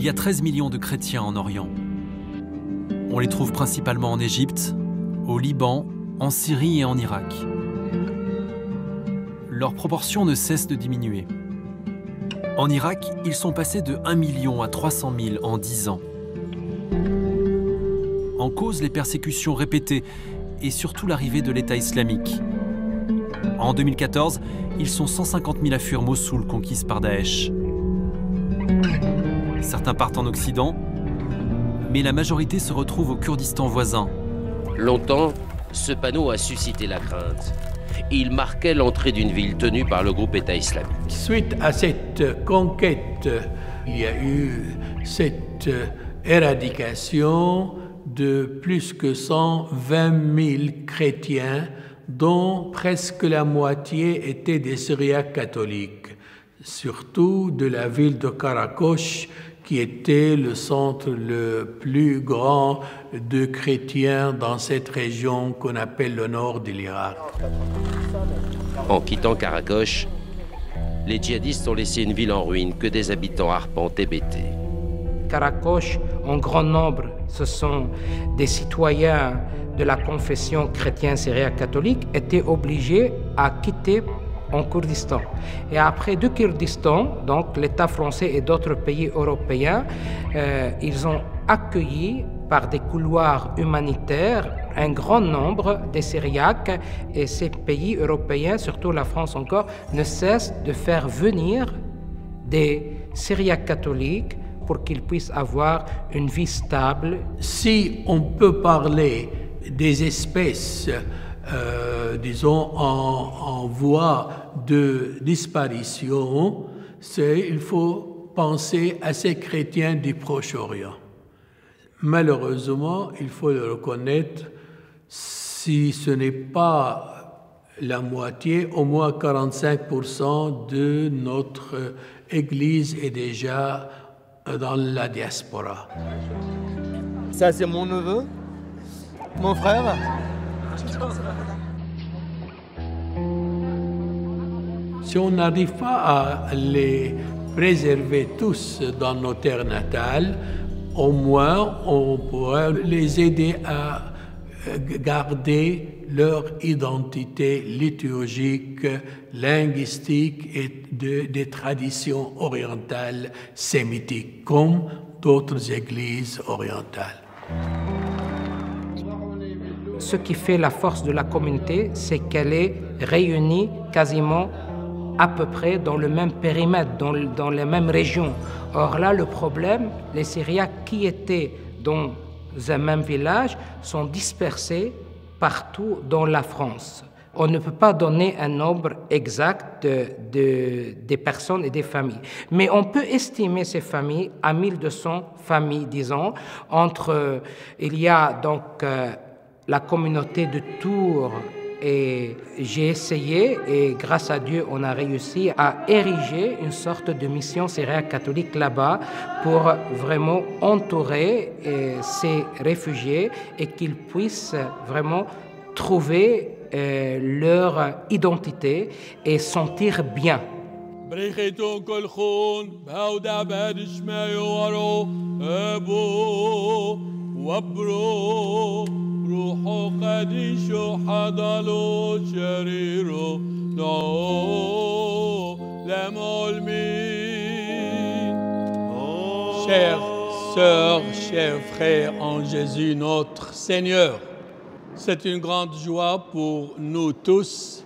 Il y a 13 millions de chrétiens en Orient. On les trouve principalement en Égypte, au Liban, en Syrie et en Irak. Leur proportion ne cesse de diminuer. En Irak, ils sont passés de 1 million à 300 000 en 10 ans. En cause, les persécutions répétées et surtout l'arrivée de l'État islamique. En 2014, ils sont 150 000 à fuir Mossoul, conquise par Daesh. Certains partent en Occident, mais la majorité se retrouve au Kurdistan voisin. Longtemps, ce panneau a suscité la crainte. Il marquait l'entrée d'une ville tenue par le groupe État islamique. Suite à cette conquête, il y a eu cette éradication de plus que 120 000 chrétiens, dont presque la moitié étaient des Syriaques catholiques, surtout de la ville de Karakosh, qui était le centre le plus grand de chrétiens dans cette région qu'on appelle le nord de l'Irak. En quittant Karakosh, les djihadistes ont laissé une ville en ruine que des habitants arpentent et bêtés. Karakosh, en grand nombre, ce sont des citoyens de la confession chrétienne syriaque catholique, étaient obligés à quitter en Kurdistan. Et après du Kurdistan, donc l'État français et d'autres pays européens, ils ont accueilli par des couloirs humanitaires un grand nombre de Syriaques, et ces pays européens, surtout la France encore, ne cessent de faire venir des Syriaques catholiques pour qu'ils puissent avoir une vie stable. Si on peut parler des espèces disons, en voie de disparition, il faut penser à ces chrétiens du Proche-Orient. Malheureusement, il faut le reconnaître, si ce n'est pas la moitié, au moins 45% de notre Église est déjà dans la diaspora. Ça, c'est mon neveu, mon frère. Si on n'arrive pas à les préserver tous dans nos terres natales, au moins on pourra les aider à garder leur identité liturgique, linguistique et des traditions orientales sémitiques, comme d'autres églises orientales. Ce qui fait la force de la communauté, c'est qu'elle est réunie quasiment à peu près dans le même périmètre, dans les mêmes régions. Or là, le problème, les Syriaques qui étaient dans un même village sont dispersés partout dans la France. On ne peut pas donner un nombre exact des personnes et des familles. Mais on peut estimer ces familles à 1200 familles, disons. Il y a donc la communauté de Tours, et j'ai essayé, et grâce à Dieu, on a réussi à ériger une sorte de mission syriaque catholique là-bas pour vraiment entourer ces réfugiés et qu'ils puissent vraiment trouver leur identité et sentir bien. Chères sœurs, chers frères en Jésus notre Seigneur, c'est une grande joie pour nous tous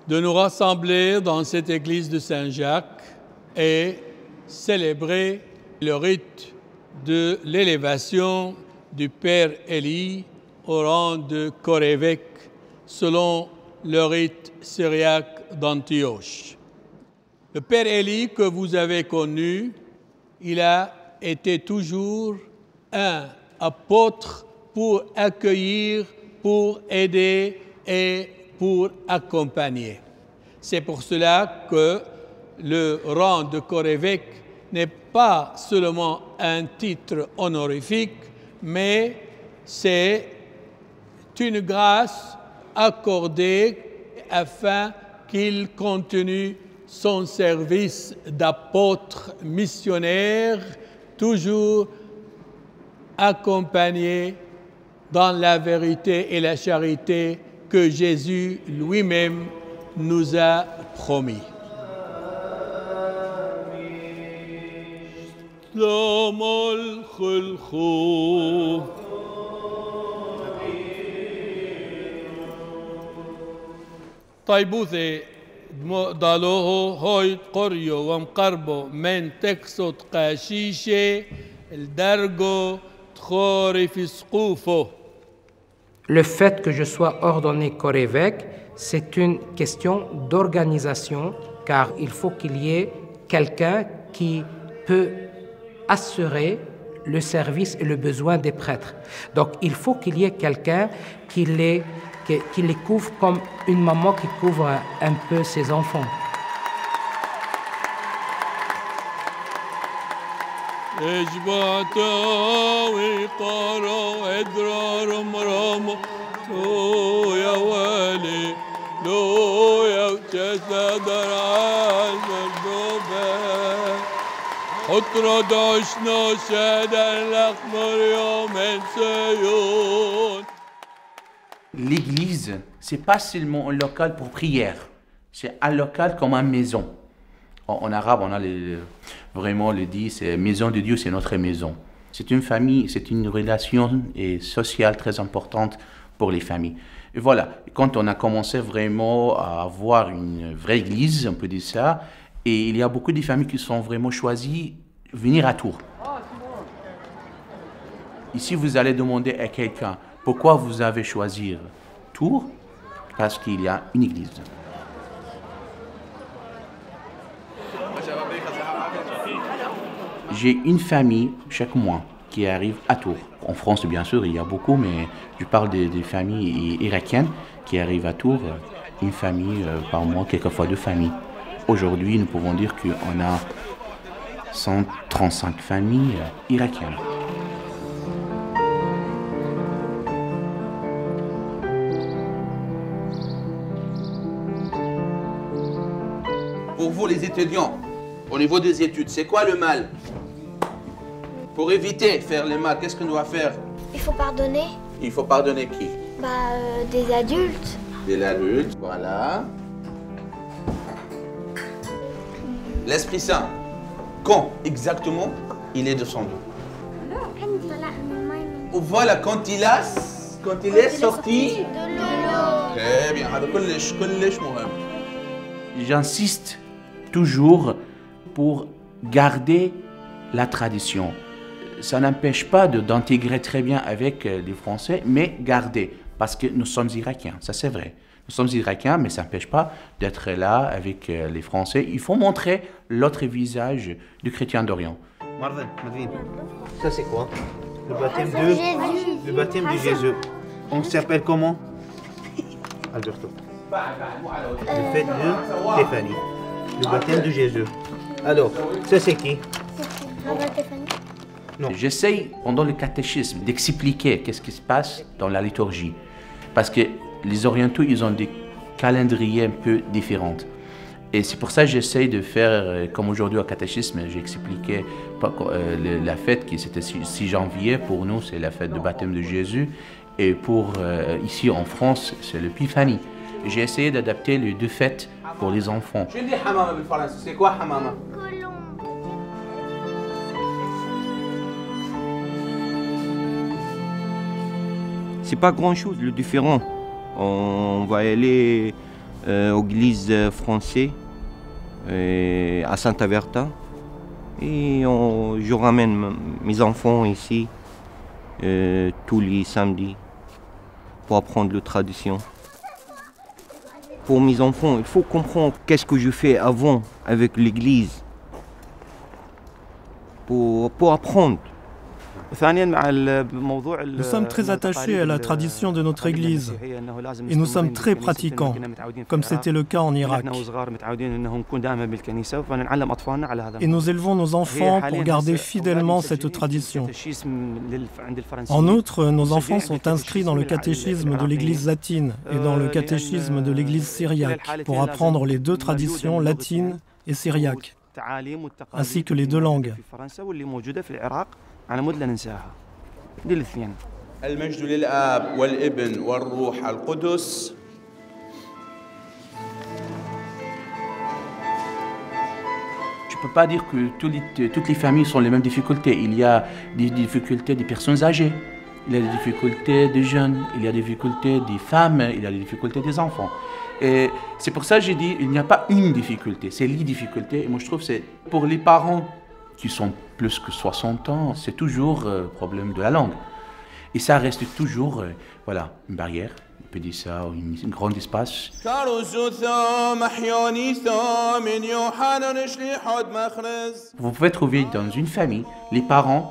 de nous rassembler dans cette église de Saint-Jacques et célébrer le rite de l'élévation du Père Élie au rang de chorévêque selon le rite syriaque d'Antioche. Le Père Élie que vous avez connu, il a été toujours un apôtre pour accueillir, pour aider et pour accompagner. C'est pour cela que le rang de chorévêque n'est pas seulement un titre honorifique, mais c'est une grâce accordée afin qu'il continue son service d'apôtre missionnaire toujours accompagnés dans la vérité et la charité que Jésus lui-même nous a promis. طيبوثي ضالوه هوي قريو ومقربو من تكسوت قاشيشي الدرجو تخوري في سقوفه. Le fait que je sois ordonné corps-évêque, c'est une question d'organisation, car il faut qu'il y ait quelqu'un qui peut assurer le service et le besoin des prêtres. Donc il faut qu'il y ait quelqu'un qui les couvre comme une maman qui couvre un peu ses enfants. L'église, ce n'est pas seulement un local pour prière, c'est un local comme une maison. En arabe, on a vraiment le dit, c'est maison de Dieu, c'est notre maison. C'est une famille, c'est une relation sociale très importante pour les familles. Et voilà, quand on a commencé vraiment à avoir une vraie église, on peut dire ça, et il y a beaucoup de familles qui sont vraiment choisies de venir à Tours. Ici, vous allez demander à quelqu'un, pourquoi vous avez choisi Tours? Parce qu'il y a une église. J'ai une famille chaque mois qui arrive à Tours. En France, bien sûr, il y a beaucoup, mais je parle des familles irakiennes qui arrivent à Tours. Une famille par mois, quelquefois deux familles. Aujourd'hui, nous pouvons dire qu'on a 135 familles irakiennes. Pour vous, les étudiants, au niveau des études, c'est quoi le mal? Pour éviter de faire le mal, qu'est-ce qu'on doit faire? Il faut pardonner. Il faut pardonner qui? Des adultes. Des adultes, voilà. L'Esprit Saint, quand exactement il est descendu? Voilà, quand il est sorti de l'eau. Très bien. J'insiste toujours pour garder la tradition. Ça n'empêche pas d'intégrer très bien avec les Français, mais garder, parce que nous sommes Irakiens, ça c'est vrai. Nous sommes Irakiens, mais ça n'empêche pas d'être là avec les Français. Il faut montrer l'autre visage du chrétien d'Orient. Madeleine, ça c'est quoi? Le baptême de Jésus. On s'appelle comment? Alberto. Le fait de Stéphanie. Le baptême de Jésus. Alors, ça c'est qui? J'essaye, pendant le catéchisme, d'expliquer qu'est-ce qui se passe dans la liturgie. Parce que les orientaux, ils ont des calendriers un peu différents. Et c'est pour ça que j'essaye de faire, comme aujourd'hui au catéchisme, j'ai expliqué la fête qui c'était 6 janvier. Pour nous, c'est la fête de baptême de Jésus. Et pour ici en France, c'est l'épiphanie. J'ai essayé d'adapter les deux fêtes pour les enfants. C'est quoi hamama? C'est pas grand-chose, le différent. On va aller aux églises françaises, à Santa Berta, et je ramène mes enfants ici tous les samedis pour apprendre la tradition. Pour mes enfants, il faut comprendre qu'est-ce que je fais avant avec l'église pour apprendre. Nous sommes très attachés à la tradition de notre Église et nous sommes très pratiquants, comme c'était le cas en Irak. Et nous élevons nos enfants pour garder fidèlement cette tradition. En outre, nos enfants sont inscrits dans le catéchisme de l'Église latine et dans le catéchisme de l'Église syriaque pour apprendre les deux traditions latines et syriaques. ainsi que les deux langues. المجد للآب والابن والروح القدس. Je ne peux pas dire que toutes les familles sont les mêmes difficultés. Il y a des difficultés des personnes âgées, il y a des difficultés des jeunes, il y a des difficultés des femmes, il y a des difficultés des enfants. Et c'est pour ça que j'ai dit il n'y a pas une difficulté, c'est les difficultés. Et moi je trouve que c'est pour les parents qui sont plus que 60 ans, c'est toujours problème de la langue. Et ça reste toujours voilà, une barrière, on peut dire ça, un grand espace. Vous pouvez trouver dans une famille les parents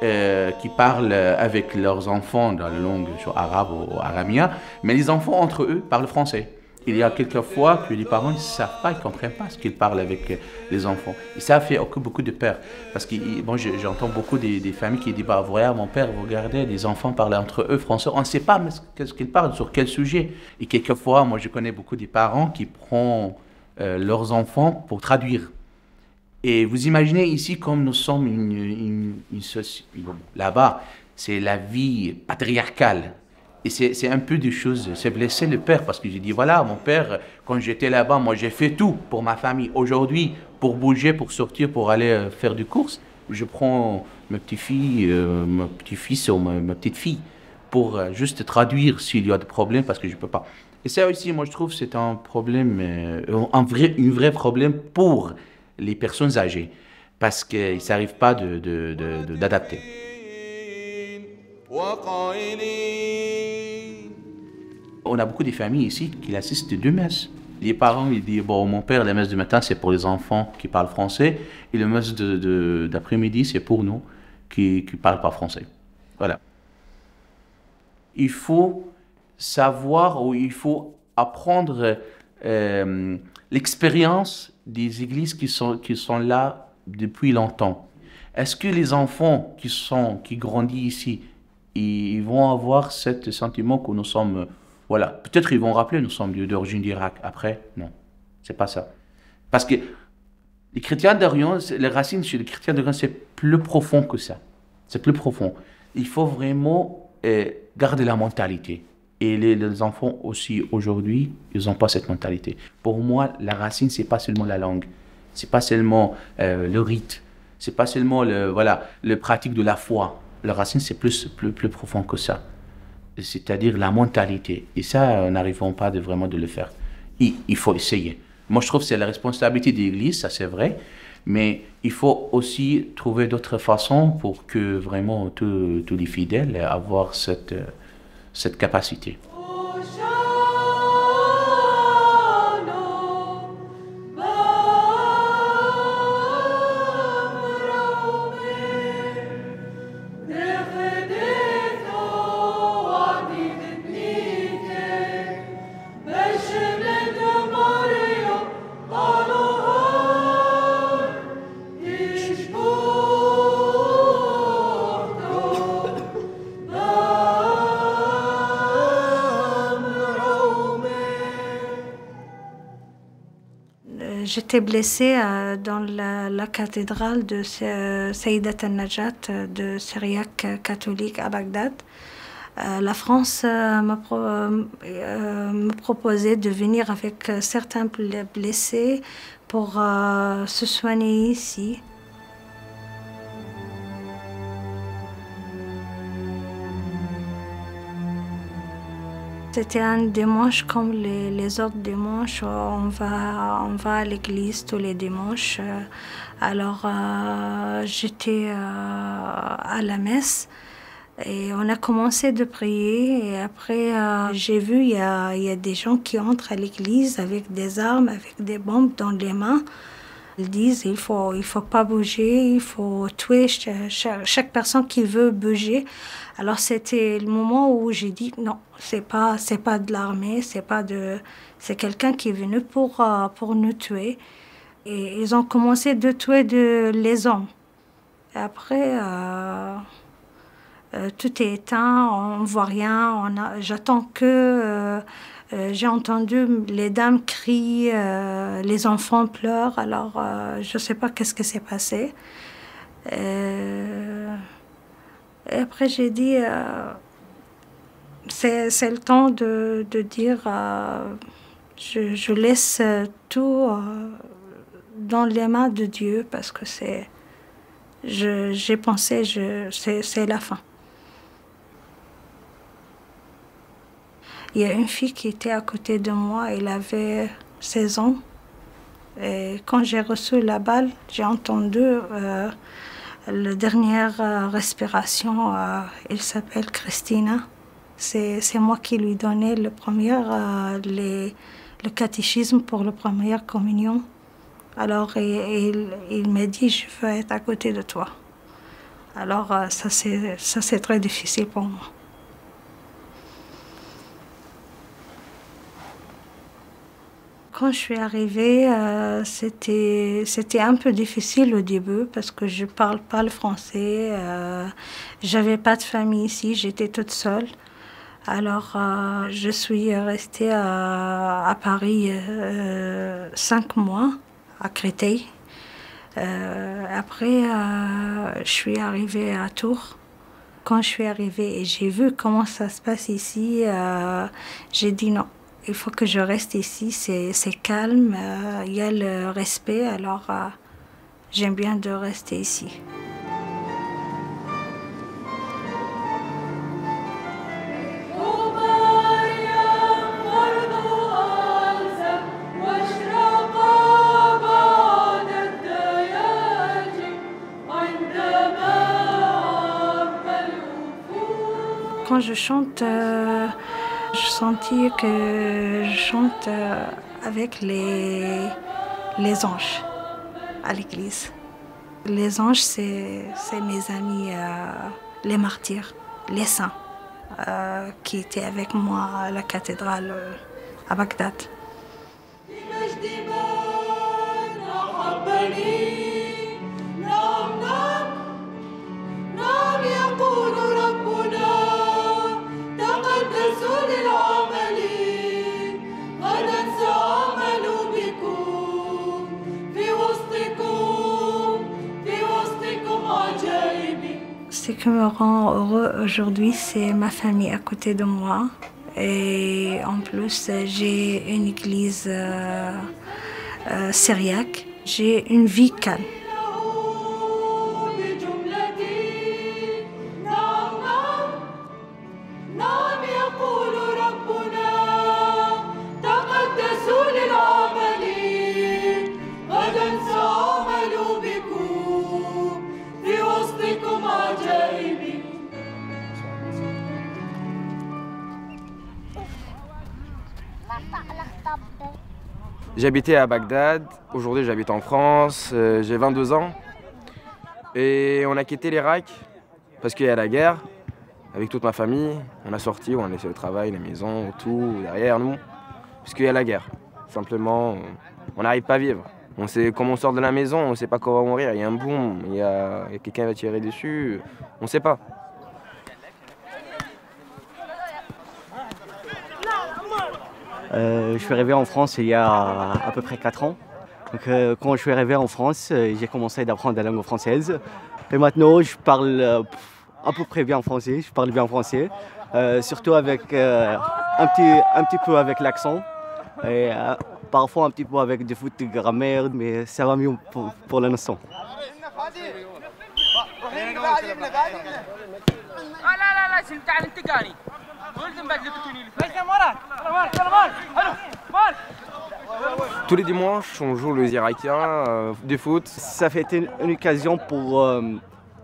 qui parlent avec leurs enfants dans la langue arabe ou aramien, mais les enfants entre eux parlent français. Il y a quelques fois que les parents ne savent pas, ils ne comprennent pas ce qu'ils parlent avec les enfants. Et ça fait beaucoup de peur. Parce que bon, j'entends beaucoup des familles qui disent bah, voilà, mon père, vous regardez, les enfants parlent entre eux français. On ne sait pas ce qu'ils parlent, sur quel sujet. Et quelquefois, moi je connais beaucoup des parents qui prennent leurs enfants pour traduire. Et vous imaginez ici, comme nous sommes une société, là-bas, c'est la vie patriarcale. Et c'est un peu des choses, c'est blesser le père, parce que j'ai dit, voilà, mon père, quand j'étais là-bas, moi j'ai fait tout pour ma famille. Aujourd'hui, pour bouger, pour sortir, pour aller faire des courses, je prends ma petite-fille, mon petit-fils ou ma petite-fille pour juste traduire s'il y a des problèmes, parce que je ne peux pas. Et ça aussi, moi je trouve que c'est un problème, un vrai problème pour les personnes âgées, parce qu'ils n'arrivent pas d'adapter. On a beaucoup de familles ici qui assistent deux messes. Les parents, ils disent, bon, mon père, la messe du matin, c'est pour les enfants qui parlent français, et la messe d'après-midi, c'est pour nous qui ne parlent pas français. Voilà. Il faut savoir, ou il faut apprendre l'expérience des églises qui sont là depuis longtemps. Est-ce que les enfants qui grandissent ici, ils vont avoir ce sentiment que nous sommes... Voilà, peut-être ils vont rappeler, nous sommes d'origine d'Irak. Après, non, c'est pas ça. Parce que les chrétiens d'Orient, les racines chez les chrétiens d'Orient, c'est plus profond que ça. C'est plus profond. Il faut vraiment garder la mentalité. Et les enfants aussi, aujourd'hui, ils n'ont pas cette mentalité. Pour moi, la racine, c'est pas seulement la langue. C'est pas seulement le rite. C'est pas seulement le pratique de la foi. La racine, c'est plus profond que ça. C'est-à-dire la mentalité. Et ça, n'arrivons pas vraiment de le faire. Il faut essayer. Moi, je trouve que c'est la responsabilité de l'Église, ça c'est vrai, mais il faut aussi trouver d'autres façons pour que vraiment tous les fidèles aient cette capacité. J'étais blessée dans la cathédrale de Sayyidat al-Najat de Syriaque catholique à Bagdad. La France me proposait de venir avec certains blessés pour se soigner ici. C'était un dimanche comme les autres dimanches. On va à l'église tous les dimanches. Alors j'étais à la messe et on a commencé de prier. Et après j'ai vu il y a des gens qui entrent à l'église avec des armes, avec des bombes dans les mains. Ils disent il faut pas bouger, il faut tuer chaque personne qui veut bouger. Alors c'était le moment où j'ai dit non, c'est pas de l'armée, c'est quelqu'un qui est venu pour nous tuer. Et ils ont commencé de tuer les hommes. Et après tout est éteint, on ne voit rien. J'attends que... j'ai entendu les dames crient, les enfants pleurent, alors je ne sais pas qu'est-ce qui s'est passé. Et après j'ai dit, c'est le temps de dire, je laisse tout dans les mains de Dieu parce que j'ai pensé, c'est la fin. Il y a une fille qui était à côté de moi, elle avait 16 ans. Et quand j'ai reçu la balle, j'ai entendu la dernière respiration. Elle s'appelle Christina. C'est moi qui lui donnais le catéchisme pour la première communion. Alors il m'a dit, je veux être à côté de toi. Alors ça c'est très difficile pour moi. Quand je suis arrivée, c'était un peu difficile au début parce que je ne parle pas le français. Je n'avais pas de famille ici, j'étais toute seule. Alors, je suis restée à Paris 5 mois, à Créteil. Après, je suis arrivée à Tours. Quand je suis arrivée et j'ai vu comment ça se passe ici, j'ai dit non. Il faut que je reste ici, c'est calme, il y a le respect, alors j'aime bien de rester ici. Quand je chante, je sentis que je chante avec les anges à l'église. Les anges, c'est mes amis, les martyrs, les saints, qui étaient avec moi à la cathédrale à Bagdad. Ce qui me rend heureux aujourd'hui, c'est ma famille à côté de moi. Et en plus, j'ai une église syriaque. J'ai une vie calme. J'habitais à Bagdad, aujourd'hui j'habite en France, j'ai 22 ans et on a quitté l'Irak parce qu'il y a la guerre avec toute ma famille. On a sorti, on a laissé le travail, la maison, tout derrière nous parce qu'il y a la guerre. Simplement, on n'arrive pas à vivre. On sait comment on sort de la maison, on ne sait pas comment mourir, il y a un boom, il y a quelqu'un qui va tirer dessus, on ne sait pas. Je suis arrivé en France il y a à peu près 4 ans. Donc, quand je suis arrivé en France, j'ai commencé d'apprendre la langue française. Et maintenant, je parle à peu près bien français. Je parle bien français, surtout avec un petit peu avec l'accent. Et parfois un petit peu avec des fautes de grammaire, mais ça va mieux pour l'instant. Tous les dimanches, on joue les Irakiens du foot. Ça fait une occasion pour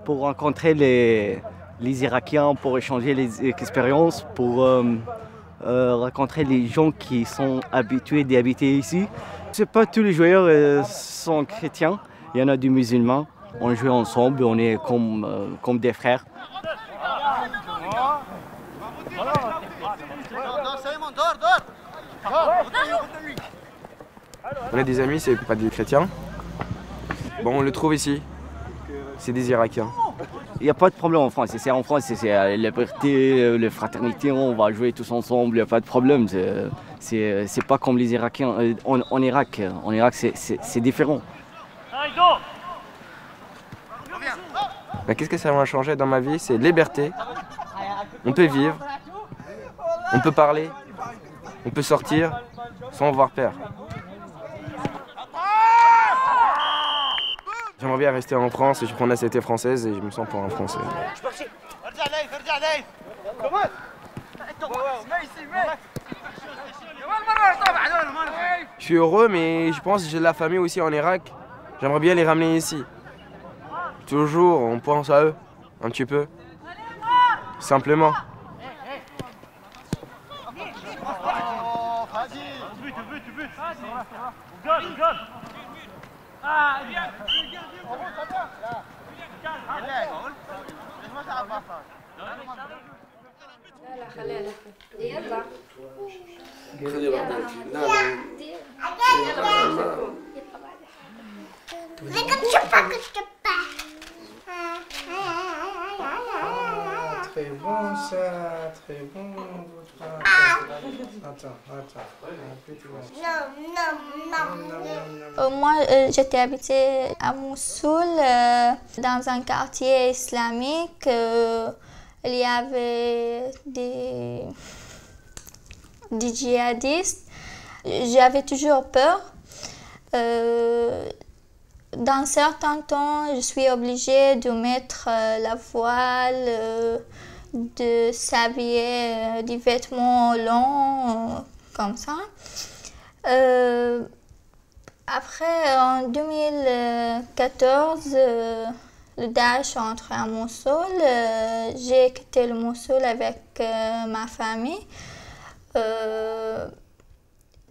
rencontrer les Irakiens, pour échanger les expériences, pour rencontrer les gens qui sont habitués d'habiter ici. C'est pas tous les joueurs sont chrétiens, il y en a des musulmans. On joue ensemble, on est comme des frères. On a des amis, c'est pas des chrétiens. Bon, on le trouve ici. C'est des Irakiens. Il n'y a pas de problème en France. C'est en France, c'est la liberté, la fraternité, on va jouer tous ensemble, il n'y a pas de problème. C'est pas comme les Irakiens. En Irak, c'est différent. Qu'est-ce que ça m'a changé dans ma vie? C'est liberté. On peut vivre, on peut parler, on peut sortir sans avoir peur. J'aimerais bien rester en France et je prends la nationalité française et je me sens pour un Français. Je suis heureux, mais je pense que j'ai de la famille aussi en Irak. J'aimerais bien les ramener ici. Toujours, on pense à eux, un petit peu. Simplement. Très bon ça, très bon. Moi, j'étais habitée à Mossoul, dans un quartier islamique. Il y avait des djihadistes. J'avais toujours peur. Dans certains temps, je suis obligée de mettre la voile, de s'habiller des vêtements longs, comme ça. Après, en 2014, le Daesh est entré à Mossoul. J'ai quitté le Mossoul avec ma famille.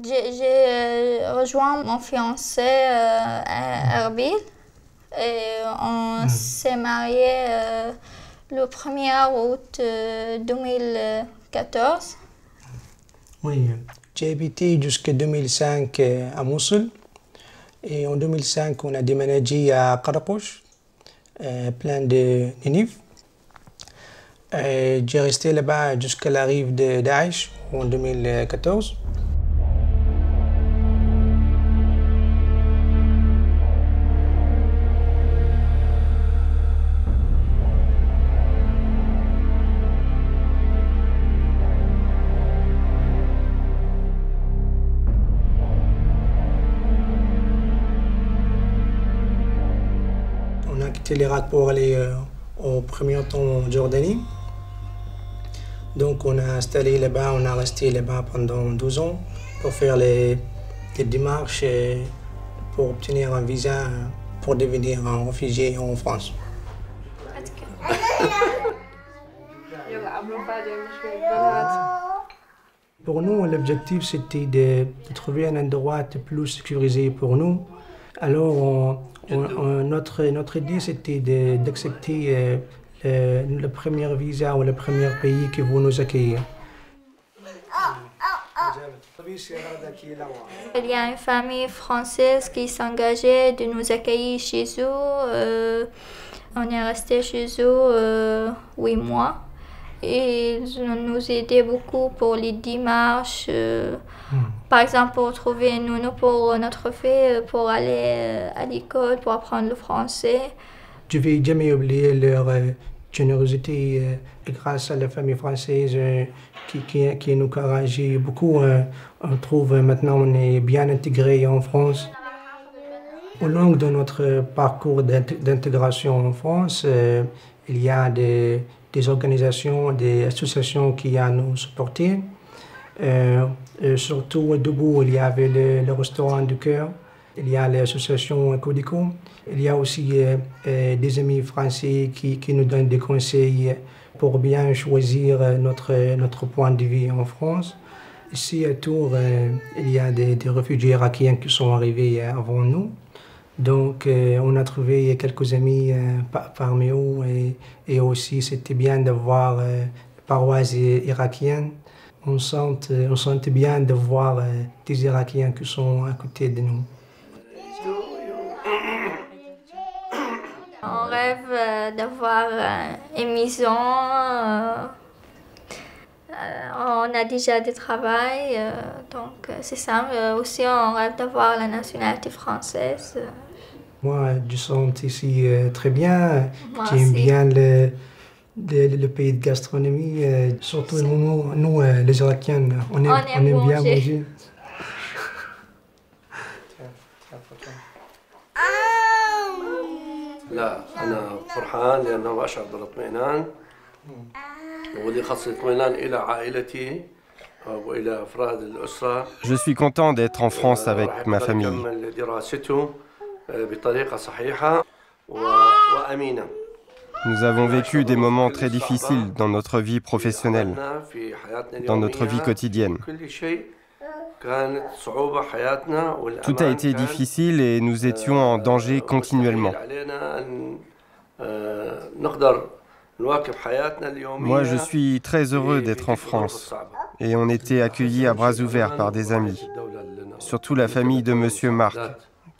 J'ai rejoint mon fiancé à Erbil et on s'est mariés le 1er août 2014. Oui, j'ai habité jusqu'en 2005 à Mossoul et en 2005 on a déménagé à Qarakouch, plein de Ninive. J'ai resté là-bas jusqu'à l'arrivée de Daesh en 2014. On a quitté l'Irak pour aller au premier temps en Jordanie. Donc on a installé là-bas, on a resté là-bas pendant 12 ans pour faire les démarches pour obtenir un visa pour devenir un réfugié en France. Pour nous, l'objectif c'était de trouver un endroit plus sécurisé pour nous. Alors notre idée c'était d'accepter le premier visa ou le premier pays qui veut nous accueillir. Il y a une famille française qui s'engageait de nous accueillir chez eux. On est resté chez eux 8 mois. Et ils nous aidaient beaucoup pour les démarches. Par exemple, pour trouver une nounou pour notre fille, pour aller à l'école, pour apprendre le français. Je ne vais jamais oublier leur générosité grâce à la famille française qui nous encourage beaucoup. On trouve maintenant on est bien intégré en France. Au long de notre parcours d'intégration en France, il y a des organisations, des associations qui ont nous supporté. Surtout au début, il y avait le restaurant du cœur, il y a l'association Codico, il y a aussi des amis français qui nous donnent des conseils pour bien choisir notre point de vie en France. Ici à Tours, il y a des réfugiés irakiens qui sont arrivés avant nous. Donc on a trouvé quelques amis parmi eux et aussi c'était bien d'avoir paroisse irakienne. On sentait bien de voir des Irakiens qui sont à côté de nous. On rêve rêve d'avoir une maison. On a déjà du travail, donc c'est ça. Aussi, on rêve d'avoir la nationalité française. Moi, je sens ici très bien. J'aime bien le pays de gastronomie. Surtout nous les Irakiens, on aime bien manger. لا أنا فرحان لأنه أشعر بالاطمئنان ولي خاصة اطمئنان إلى عائلتي وإلى أفراد الأسرة. Je suis content d'être en France avec ma famille. دراسته بطريقة صحيحة وأمينة. Nous avons vécu des moments très difficiles dans notre vie professionnelle, dans notre vie quotidienne. Tout a été difficile et nous étions en danger continuellement. Moi, je suis très heureux d'être en France et on était accueillis à bras ouverts par des amis, surtout la famille de Monsieur Marc,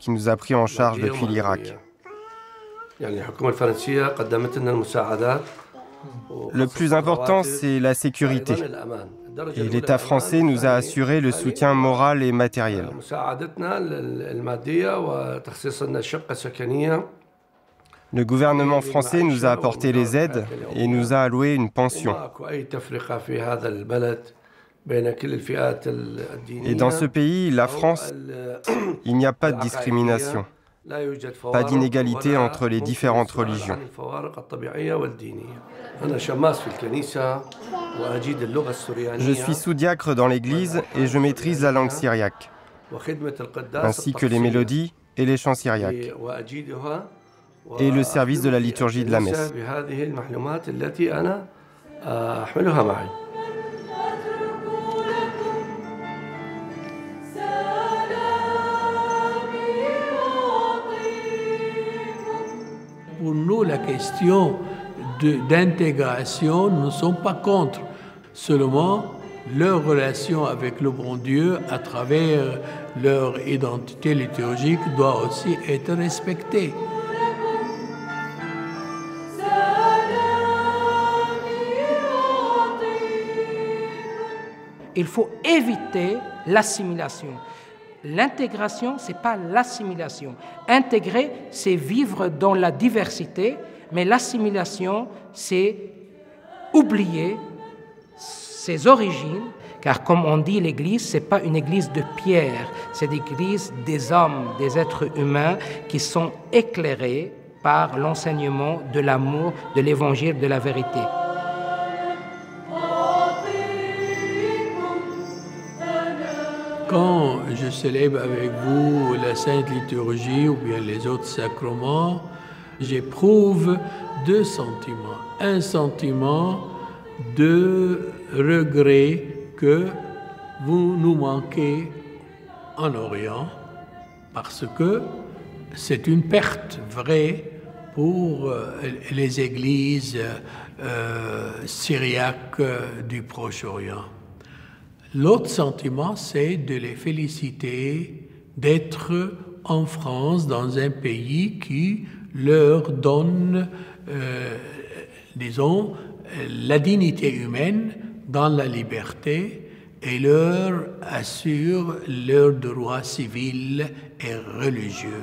qui nous a pris en charge depuis l'Irak. Le plus important, c'est la sécurité. Et l'État français nous a assuré le soutien moral et matériel. Le gouvernement français nous a apporté les aides et nous a alloué une pension. Et dans ce pays, la France, il n'y a pas de discrimination, pas d'inégalité entre les différentes religions. Je suis sous-diacre dans l'église et je maîtrise la langue syriaque, ainsi que les mélodies et les chants syriaques, et le service de la liturgie de la messe. Pour nous, la question d'intégration, nous ne sommes pas contre. Seulement, leur relation avec le bon Dieu, à travers leur identité liturgique, doit aussi être respectée. Il faut éviter l'assimilation. L'intégration, ce n'est pas l'assimilation. Intégrer, c'est vivre dans la diversité, mais l'assimilation, c'est oublier ses origines, car comme on dit, l'Église, ce n'est pas une église de pierre, c'est l'église des hommes, des êtres humains qui sont éclairés par l'enseignement de l'amour, de l'Évangile, de la vérité. Quand je célèbre avec vous la Sainte Liturgie ou bien les autres sacrements, j'éprouve deux sentiments. Un sentiment de regret que vous nous manquez en Orient, parce que c'est une perte vraie pour les églises syriaques du Proche-Orient. L'autre sentiment, c'est de les féliciter d'être en France, dans un pays qui leur donne, disons, la dignité humaine dans la liberté et leur assure leurs droits civils et religieux.